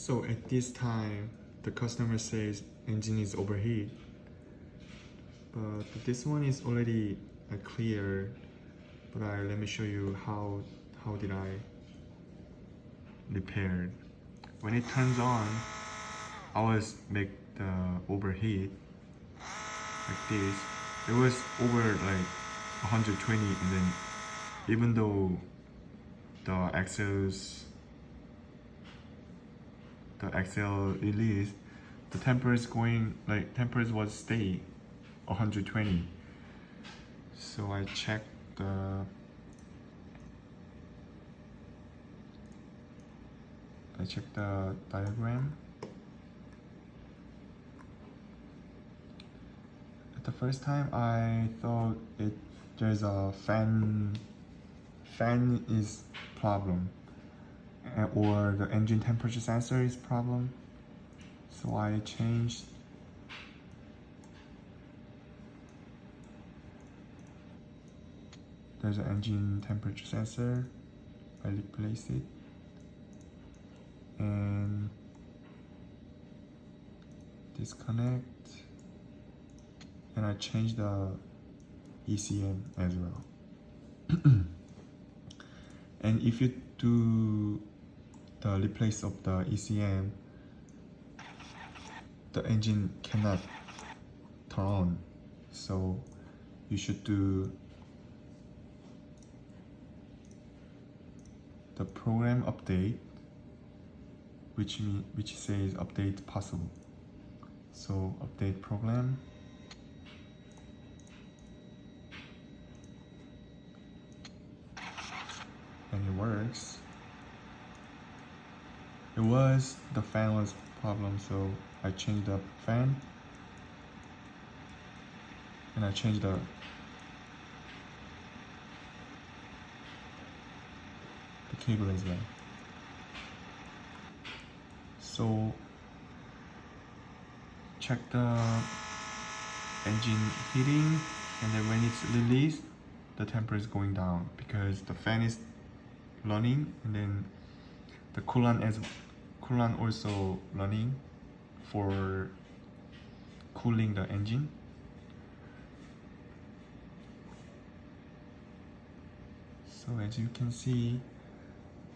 So at this time, the customer says engine is overheat, but this one is already clear. But let me show you how did I repair. When it turns on, I was make the overheat like this. It was over like 120, and then even though the axle release, the temperature was stay 120. So I checked the diagram. At the first time I thought there's a fan is problem, or the engine temperature sensor is problem. So I changed there's an engine temperature sensor. I replace it and disconnect, and I change the ECM as well. And if you do the replace of the ECM, the engine cannot turn on, so you should do the program update, which says update possible. So update program, and it works. The fan was problem, so I changed the fan, and I changed the cable as well. So check the engine heating, and then when it's released, the temperature is going down because the fan is running, and then the coolant also running for cooling the engine. So as you can see,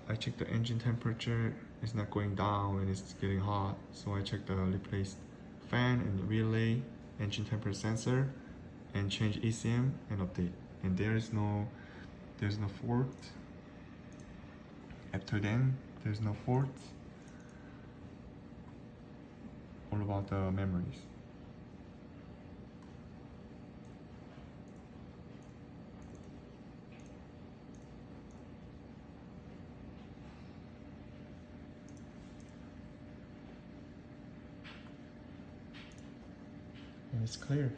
I checked the engine temperature, it's not going down and it's getting hot. So I checked the replaced fan and relay, engine temperature sensor, and change ECM and update. And there's no fault. After then, there's no fault. All about the memories. And it's clear.